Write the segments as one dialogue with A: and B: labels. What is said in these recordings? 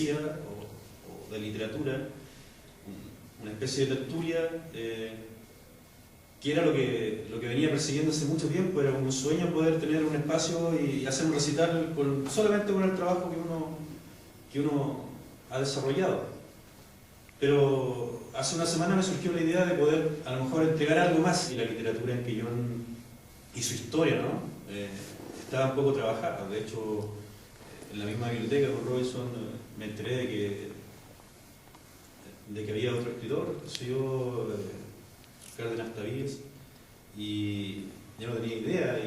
A: poesía o de literatura, una especie de tertulia, que era lo que venía persiguiendo hace mucho tiempo. Era como un sueño poder tener un espacio y hacer un recital solamente con el trabajo que uno ha desarrollado. Pero hace una semana me surgió la idea de poder a lo mejor entregar algo más, y la literatura en Quillón y su historia, ¿no? Estaba un poco trabajada. De hecho, en la misma biblioteca con Robinson me enteré de que había otro escritor, yo, Cárdenas Tavíes, y yo no tenía idea,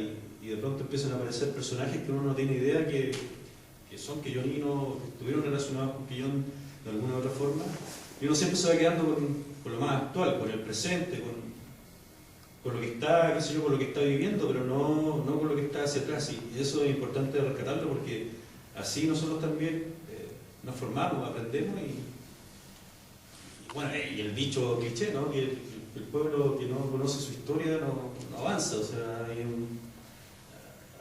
A: y de pronto empiezan a aparecer personajes que uno no tiene idea que son quilloninos, que estuvieron relacionados con Quillón de alguna u otra forma, y uno siempre se va quedando con lo más actual, con el presente, con lo que está, qué sé yo, con lo que está viviendo, pero no con lo que está hacia atrás. Y eso es importante rescatarlo, porque así nosotros también nos formamos, aprendemos, y bueno, y el dicho cliché, ¿no? Que el pueblo que no conoce su historia no avanza. O sea,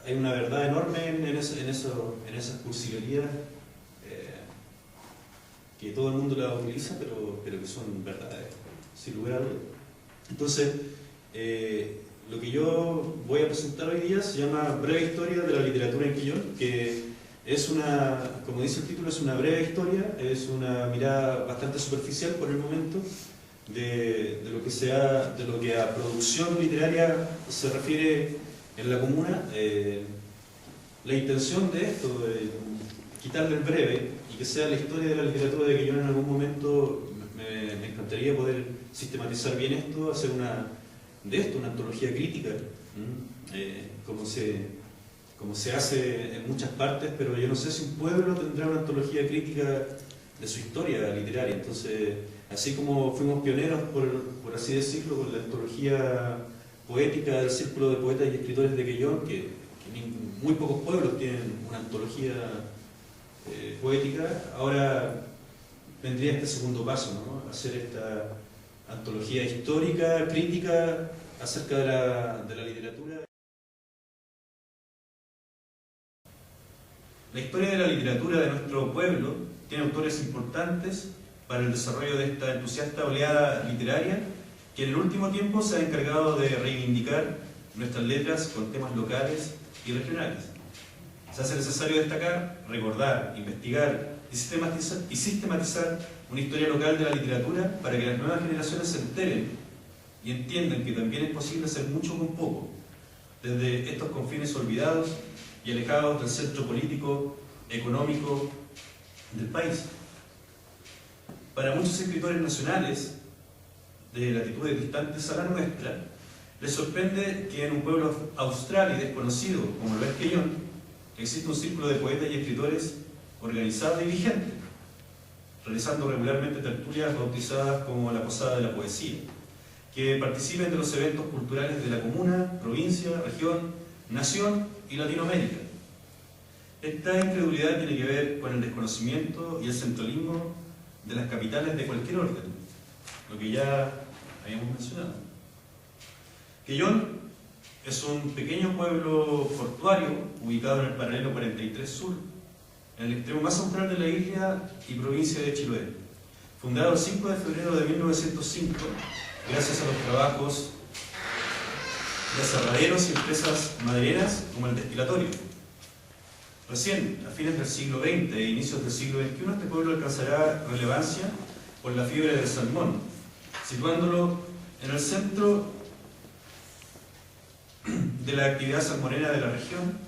A: hay una verdad enorme en esas cursilerías, que todo el mundo la utiliza, pero que son verdades, sin lugar a dudas. Entonces, lo que yo voy a presentar hoy día se llama Breve Historia de la Literatura en Quillón, que es como dice el título, es una breve historia, es una mirada bastante superficial por el momento de lo que a producción literaria se refiere en la comuna. La intención de esto, de quitarle el breve y que sea la historia de la literatura de Quillón, en algún momento me encantaría poder sistematizar bien esto, hacer una antología crítica, como se hace en muchas partes, pero yo no sé si un pueblo tendrá una antología crítica de su historia literaria. Entonces, así como fuimos pioneros, por así decirlo, con la antología poética del Círculo de Poetas y Escritores de Quillón, que muy pocos pueblos tienen una antología poética, ahora vendría este segundo paso, ¿no? Hacer esta antología histórica, crítica, acerca de la literatura. La historia de la literatura de nuestro pueblo tiene autores importantes para el desarrollo de esta entusiasta oleada literaria, que en el último tiempo se ha encargado de reivindicar nuestras letras con temas locales y regionales. Se hace necesario destacar, recordar, investigar y sistematizar una historia local de la literatura para que las nuevas generaciones se enteren y entiendan que también es posible hacer mucho con poco, desde estos confines olvidados y alejados del centro político, económico del país. Para muchos escritores nacionales de latitudes distantes a la nuestra, les sorprende que en un pueblo austral y desconocido como lo es Quillón, existe un círculo de poetas y escritores organizado y vigente, realizando regularmente tertulias bautizadas como la Posada de la Poesía, que participen de los eventos culturales de la comuna, provincia, región, nación y Latinoamérica. Esta incredulidad tiene que ver con el desconocimiento y el centralismo de las capitales de cualquier orden, lo que ya habíamos mencionado. Quillón es un pequeño pueblo portuario ubicado en el paralelo 43 Sur, en el extremo más austral de la isla y provincia de Chiloé. Fundado el 5 de febrero de 1905, gracias a los trabajos de aserraderos y empresas madereras como el destilatorio. Recién, a fines del siglo XX e inicios del siglo XXI, este pueblo alcanzará relevancia por la fiebre del salmón, situándolo en el centro de la actividad salmonera de la región,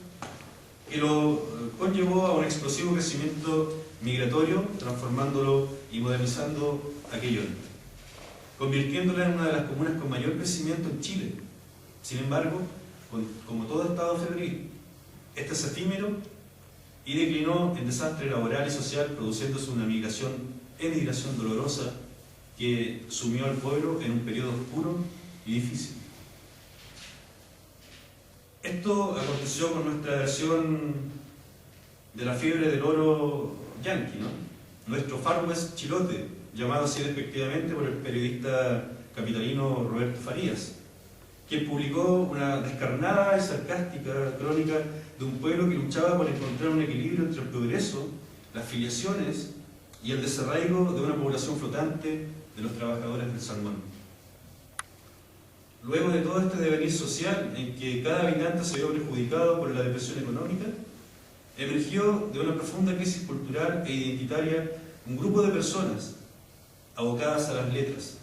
A: que lo conllevó a un explosivo crecimiento migratorio, transformándolo y modernizando a Quillón, convirtiéndola en una de las comunas con mayor crecimiento en Chile. Sin embargo, como todo estado febril, este es efímero y declinó en desastre laboral y social, produciéndose una emigración dolorosa que sumió al pueblo en un periodo oscuro y difícil. Esto aconteció con nuestra versión de la fiebre del oro yanqui, ¿no? Nuestro Far West chilote, llamado así despectivamente por el periodista capitalino Roberto Farías, quien publicó una descarnada y sarcástica crónica de un pueblo que luchaba por encontrar un equilibrio entre el progreso, las filiaciones y el desarraigo de una población flotante de los trabajadores del salmón. Luego de todo este devenir social, en que cada habitante se vio perjudicado por la depresión económica, emergió de una profunda crisis cultural e identitaria un grupo de personas abocadas a las letras,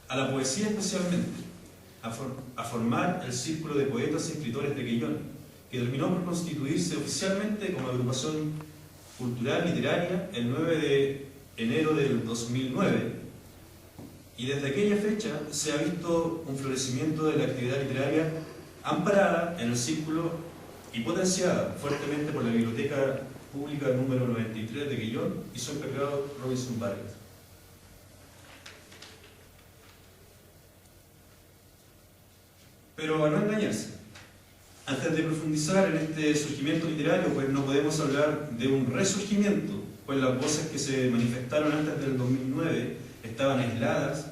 A: a la poesía especialmente, a formar el círculo de poetas y escritores de Quellón, que terminó por constituirse oficialmente como agrupación cultural literaria el 9 de enero del 2009, y desde aquella fecha se ha visto un florecimiento de la actividad literaria amparada en el círculo y potenciada fuertemente por la Biblioteca Pública número 93 de Quellón y su encargado Robinson Vargas. Pero a no engañarse, antes de profundizar en este surgimiento literario, pues no podemos hablar de un resurgimiento, pues las voces que se manifestaron antes del 2009 estaban aisladas,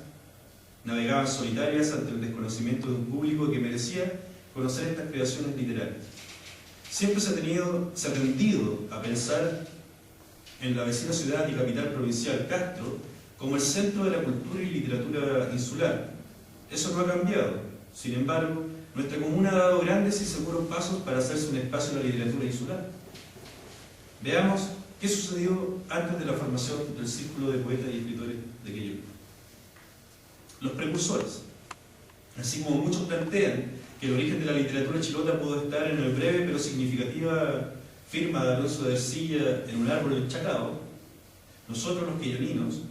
A: navegaban solitarias ante el desconocimiento de un público que merecía conocer estas creaciones literarias. Siempre se ha tendido a pensar en la vecina ciudad y capital provincial Castro como el centro de la cultura y literatura insular. Eso no ha cambiado. Sin embargo, nuestra comuna ha dado grandes y seguros pasos para hacerse un espacio de la literatura insular. Veamos qué sucedió antes de la formación del Círculo de Poetas y Escritores de Quellón. Los precursores. Así como muchos plantean que el origen de la literatura chilota pudo estar en el breve pero significativa firma de Alonso de Ercilla en un árbol del Chacao, nosotros los quelloninos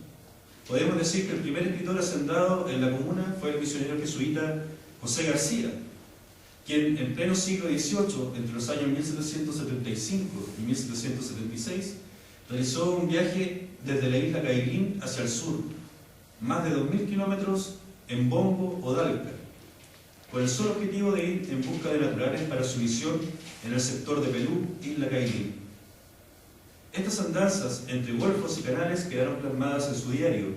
A: podemos decir que el primer escritor hacendado en la comuna fue el misionero jesuita José García, quien en pleno siglo XVIII, entre los años 1775 y 1776, realizó un viaje desde la isla Cailín hacia el sur, más de 2000 kilómetros en bombo o dalca, con el solo objetivo de ir en busca de naturales para su misión en el sector de Pelú, Isla Cailín. Estas andanzas entre golfos y canales quedaron plasmadas en su diario,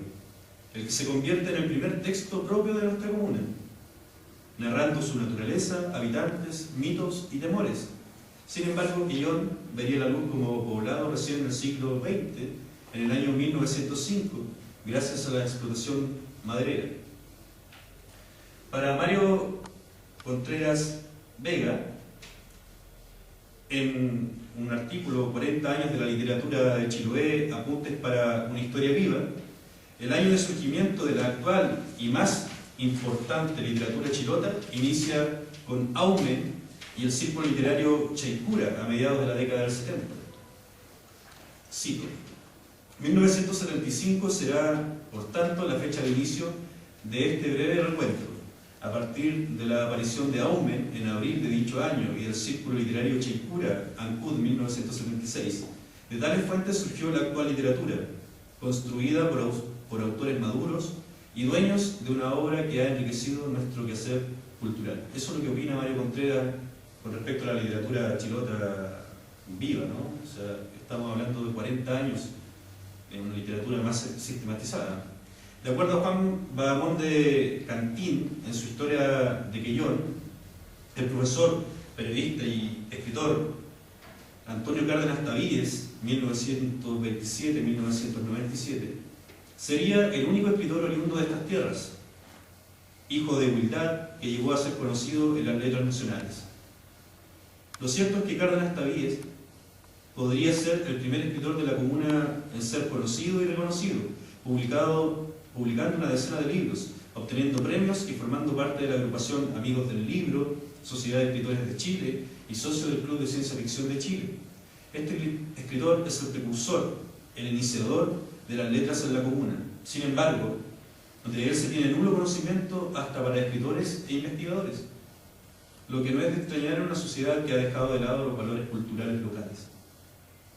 A: el que se convierte en el primer texto propio de nuestra comuna, narrando su naturaleza, habitantes, mitos y temores. Sin embargo, Quellón vería la luz como poblado recién en el siglo XX, en el año 1905, gracias a la explotación maderera. Para Mario Contreras Vega, en un artículo 40 años de la literatura de Chiloé, apuntes para una historia viva, el año de surgimiento de la actual y más importante literatura chilota inicia con Aumen y el círculo literario Cheicura a mediados de la década del 70. Cito: 1975 será, por tanto, la fecha de inicio de este breve recuento. A partir de la aparición de Aumen en abril de dicho año y del círculo literario Cheicura, Ancud, 1976, de tales fuentes surgió la actual literatura, construida por autores maduros y dueños de una obra que ha enriquecido nuestro quehacer cultural. Eso es lo que opina Mario Contreras con respecto a la literatura chilota viva, ¿no? O sea, estamos hablando de 40 años en una literatura más sistematizada. De acuerdo a Juan Bahamón de Cantín, en su historia de Quellón, el profesor, periodista y escritor Antonio Cárdenas Tavíes, 1927-1997, sería el único escritor oriundo de estas tierras, hijo de humildad que llegó a ser conocido en las letras nacionales. Lo cierto es que Cárdenas Tavíes podría ser el primer escritor de la comuna en ser conocido y reconocido, publicando una decena de libros, obteniendo premios y formando parte de la agrupación Amigos del Libro, Sociedad de Escritores de Chile y socio del Club de Ciencia Ficción de Chile. Este escritor es el precursor, el iniciador de las letras en la comuna. Sin embargo, de él se tiene nulo conocimiento hasta para escritores e investigadores, lo que no es de extrañar en una sociedad que ha dejado de lado los valores culturales locales.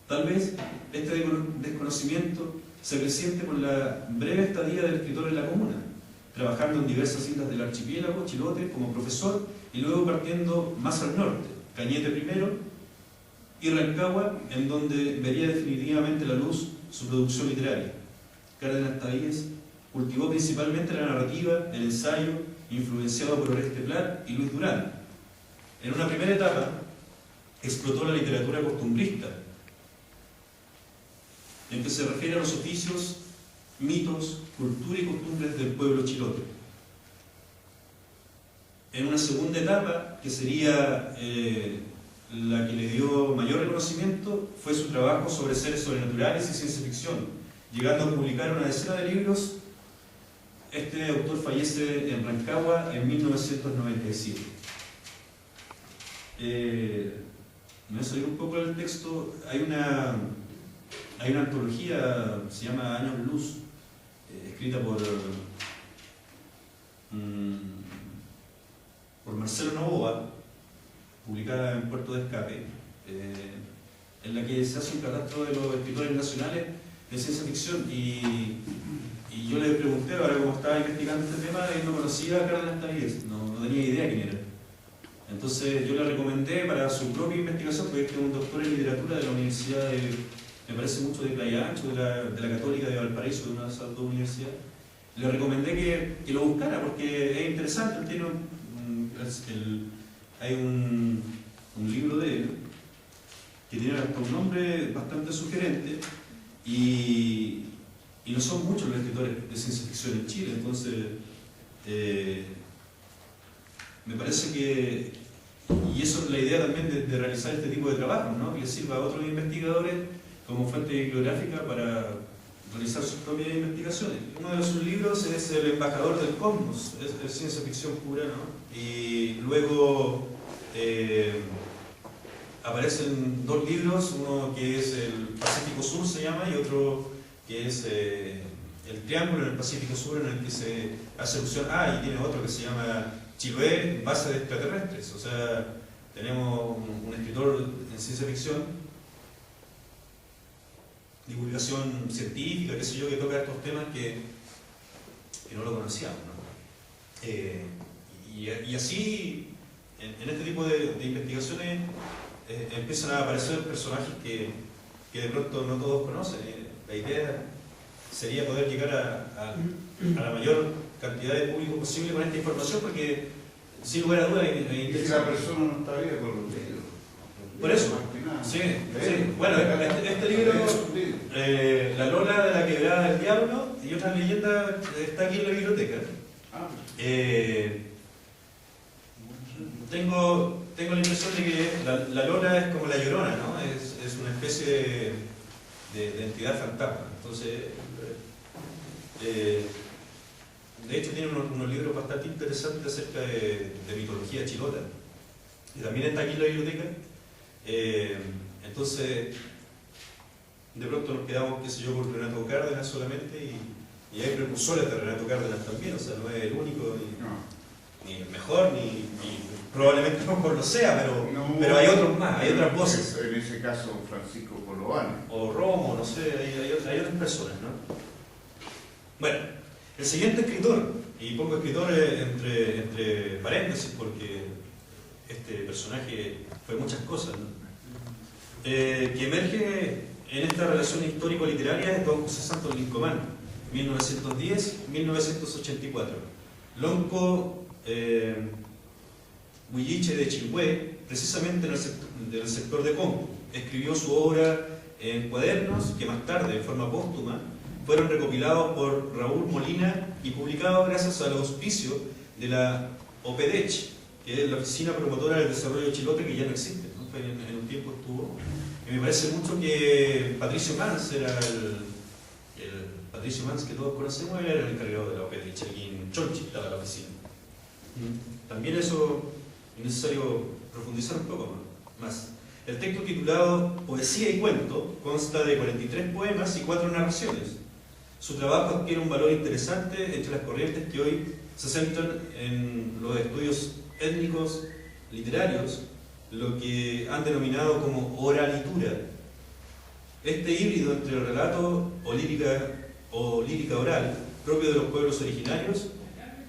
A: Tal vez este desconocimiento se resiente por la breve estadía del escritor en la comuna, trabajando en diversas islas del archipiélago chilote como profesor y luego partiendo más al norte, Cañete primero y Rancagua, en donde vería definitivamente la luz su producción literaria. Cárdenas Tavíes cultivó principalmente la narrativa, el ensayo, influenciado por Oreste Plat y Luis Durán. En una primera etapa explotó la literatura costumbrista, en que se refiere a los oficios, mitos, cultura y costumbres del pueblo chilote. En una segunda etapa, que sería la que le dio mayor reconocimiento, fue su trabajo sobre seres sobrenaturales y ciencia ficción, llegando a publicar una decena de libros. Este autor fallece en Rancagua en 1997. Me voy a salir un poco del texto. Hay una antología, se llama Años Luz, escrita por Marcelo Novoa, publicada en Puerto de Escape, en la que se hace un catastro de los escritores nacionales de ciencia ficción, y yo le pregunté, ahora como estaba investigando este tema, él no conocía a Cárdenas Tavies, no tenía idea quién era. Entonces yo le recomendé para su propia investigación, porque es un doctor en literatura de la Universidad de, me parece mucho, de Playa Ancho, de la Católica de Valparaíso, de una de esas dos universidades. Le recomendé que lo buscara porque es interesante. Tiene hay un libro de él que tiene un nombre bastante sugerente, y no son muchos los escritores de ciencia ficción en Chile. Entonces me parece que, y eso es la idea también de realizar este tipo de trabajos, ¿no? Que les sirva a otros investigadores como fuente bibliográfica para realizar sus propias investigaciones. Uno de sus libros es El embajador del cosmos, es ciencia ficción pura, ¿no? Y luego aparecen dos libros, uno que es El Pacífico Sur se llama, y otro que es El Triángulo en el Pacífico Sur, en el que se hace alusión, y tiene otro que se llama Chiloé, base de extraterrestres. O sea, tenemos un escritor en ciencia ficción, divulgación científica, qué sé yo, que toca estos temas que no lo conocíamos, ¿no? Y así, en este tipo de investigaciones empiezan a aparecer personajes que de pronto no todos conocen. La idea sería poder llegar a la mayor cantidad de público posible con esta información, porque sin lugar a dudas es interesante.
B: Y si la persona no está bien con los libros.
A: Por eso, sí. Bueno, este libro, La Lola de la Quebrada del Diablo y otras leyendas, está aquí en la biblioteca. Tengo la impresión de que la Lola es como la Llorona, ¿no? Es una especie de entidad fantasma. Entonces, de hecho tiene unos libros bastante interesantes acerca de mitología chilota, y también está aquí en la biblioteca. Entonces, de pronto nos quedamos, qué sé yo, con Renato Cárdenas solamente, y hay precursores de Renato Cárdenas también. O sea, no es el único, ni el mejor, ni probablemente no lo sea, pero hay otros más, hay otras voces.
B: En ese caso, Francisco Colovano.
A: O Romo, no sé, hay otras personas, ¿no? Bueno, el siguiente escritor, y pongo escritor entre paréntesis porque este personaje fue muchas cosas, ¿no? Que emerge en esta relación histórico-literaria es don José Santos Lincomán, 1910-1984. Lonco Huilliche de Chilhué, precisamente del sector de Conco. Escribió su obra en cuadernos que más tarde, de forma póstuma, fueron recopilados por Raúl Molina y publicados gracias al auspicio de la OPEDECH, que es la Oficina Promotora del Desarrollo Chilote, que ya no existe, ¿no? En un tiempo estuvo. Y me parece mucho que Patricio Mans era Patricio Mans, que todos conocemos, era el encargado de la OPEDECH, aquí en Chonchi estaba la oficina. También eso es necesario profundizar un poco más. El texto titulado Poesía y Cuento consta de 43 poemas y 4 narraciones. Su trabajo adquiere un valor interesante entre las corrientes que hoy se centran en los estudios étnicos literarios, lo que han denominado como oralitura. Este híbrido entre el relato o lírica oral, propio de los pueblos originarios,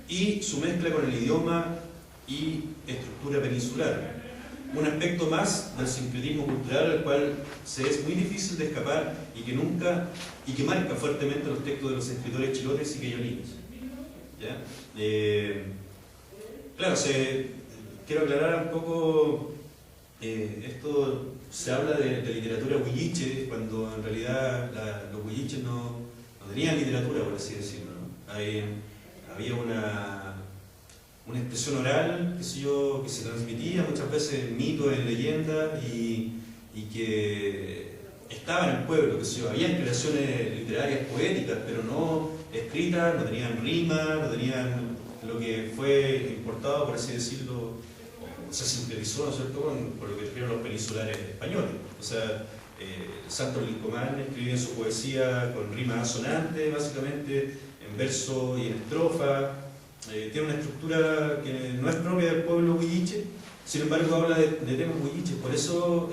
A: y su mezcla con el idioma y estructura peninsular. Un aspecto más del sincretismo cultural al cual se es muy difícil de escapar y que marca fuertemente los textos de los escritores chilotes y queyoninos. ¿Ya? Claro, quiero aclarar un poco esto se habla de literatura huilliche, cuando en realidad los huilliches no tenían literatura, por así decirlo, ¿no? Había una expresión oral, qué sé yo, que se transmitía muchas veces en mitos, en leyendas, y que estaba en el pueblo, qué sé yo. Había creaciones literarias poéticas, pero no escritas, no tenían rima, no tenían lo que fue importado, por así decirlo, se sintetizó, ¿no es cierto?, por lo que escribieron los peninsulares españoles. O sea, Santos Lincomán escribía en su poesía con rima asonante, básicamente, en verso y en estrofa. Tiene una estructura que no es propia del pueblo huilliche, sin embargo habla de temas huilliches. Por eso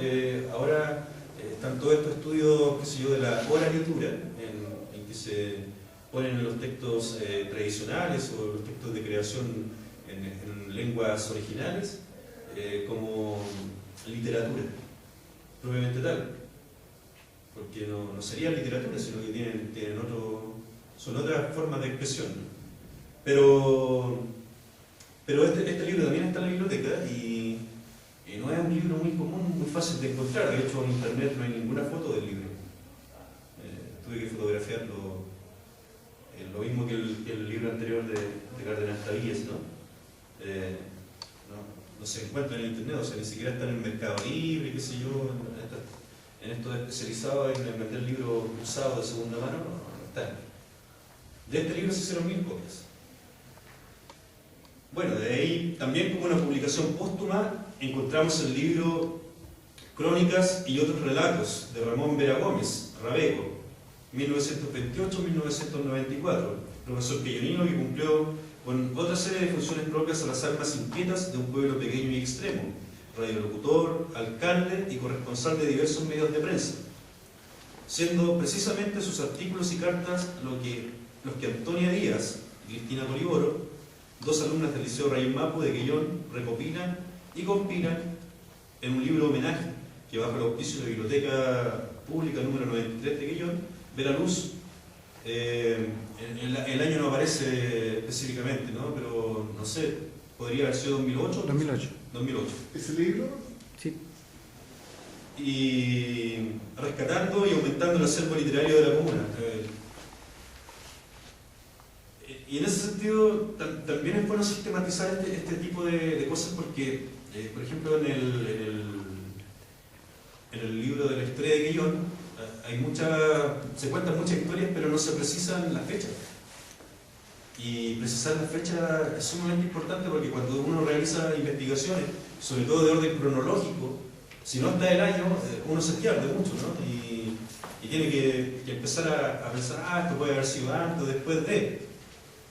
A: ahora están todos estos estudios, qué sé yo, de la oralitura, en que se ponen los textos tradicionales o los textos de creación en lenguas originales como literatura, propiamente tal. Porque no sería literatura, sino que tienen son otras formas de expresión. Pero este libro también está en la biblioteca y no es un libro muy común, muy fácil de encontrar. De hecho, en internet no hay ninguna foto del libro. Tuve que fotografiarlo, lo mismo que el libro anterior de Cárdenas Tavíes, ¿no? No se encuentra en internet, o sea, ni siquiera está en el Mercado Libre, qué sé yo, en esto especializado en vender libros usados de segunda mano, no está. De este libro se hicieron 1000 copias. Bueno, de ahí también como una publicación póstuma encontramos el libro Crónicas y otros relatos de Ramón Vera Gómez, Rabeco, 1928-1994, profesor quillonino que cumplió con otra serie de funciones propias a las almas inquietas de un pueblo pequeño y extremo, radiolocutor, alcalde y corresponsal de diversos medios de prensa, siendo precisamente sus artículos y cartas los que Antonia Díaz y Cristina Poliboro, dos alumnas del Liceo Rey Mapu de Quellón, recopilan y compilan en un libro homenaje que bajo el auspicio de la Biblioteca Pública número 93 de Quellón ve la luz. El año no aparece específicamente, ¿no? Pero no sé, podría haber sido 2008. 2008.
B: ¿Ese libro?
C: Sí.
A: Y rescatando y aumentando el acervo literario de la comuna. Y en ese sentido también es bueno sistematizar este tipo de cosas porque, por ejemplo, en el libro de la historia de Quellón se cuentan muchas historias, pero no se precisan las fechas. Y precisar las fechas es sumamente importante porque cuando uno realiza investigaciones, sobre todo de orden cronológico, si no está el año, uno se pierde mucho, ¿no? Y tiene que empezar a pensar, esto puede haber sido antes o después de.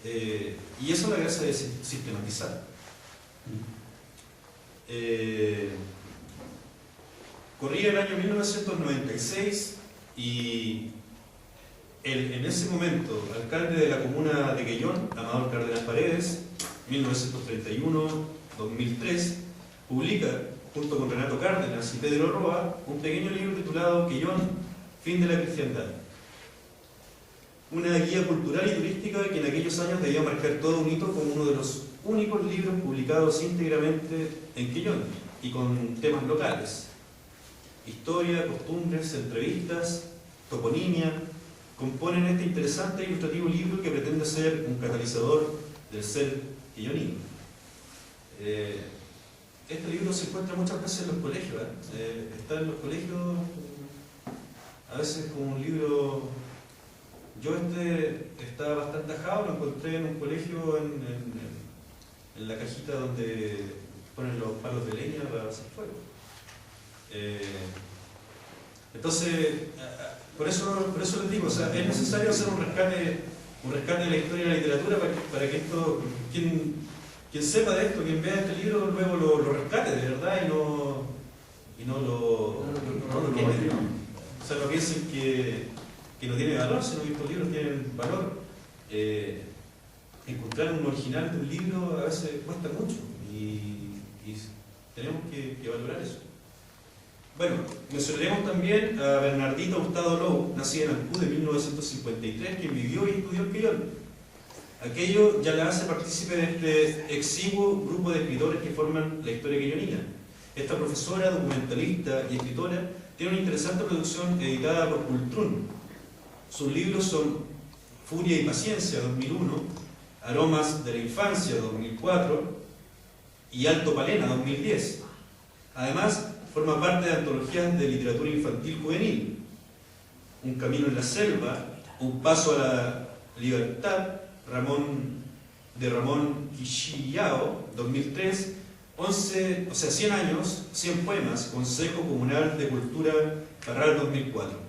A: Y eso es la gracia de sistematizar. Corría el año 1996 y en ese momento, alcalde de la comuna de Quellón, Amador Cárdenas Paredes, 1931-2003, publica, junto con Renato Cárdenas y Pedro Roa, un pequeño libro titulado Quellón, fin de la cristiandad. Una guía cultural y turística que en aquellos años debía marcar todo un hito como uno de los únicos libros publicados íntegramente en Quellón y con temas locales. Historia, costumbres, entrevistas, toponimia, componen este interesante e ilustrativo libro que pretende ser un catalizador del ser quillonino. Este libro se encuentra muchas veces en los colegios, está en los colegios a veces como un libro. Yo está bastante ajado, lo encontré en un colegio en la cajita donde ponen los palos de leña para hacer fuego. Entonces, por eso les digo, o sea, es necesario hacer un rescate de la historia de la literatura para que esto, quien sepa de esto, quien vea este libro, luego lo rescate de verdad y no lo queme. O sea, no piensen que no tiene valor, sino que estos libros tienen valor. Encontrar un original de un libro a veces cuesta mucho y tenemos que valorar eso. Bueno, mencionaremos también a Bernardita Hurtado Lobo, nacida en Ancud de 1953, quien vivió y estudió en Quellón. Aquello ya la hace partícipe de este exiguo grupo de escritores que forman la historia quillonina. Esta profesora, documentalista y escritora tiene una interesante producción editada por Cultrún. Sus libros son Furia y Paciencia, 2001, Aromas de la Infancia, 2004 y Alto Palena, 2010. Además, forma parte de antologías de literatura infantil juvenil, Un Camino en la Selva, Un Paso a la Libertad, de Ramón Quillao, 2003, 100 años, 100 poemas, Consejo Comunal de Cultura Parral, 2004.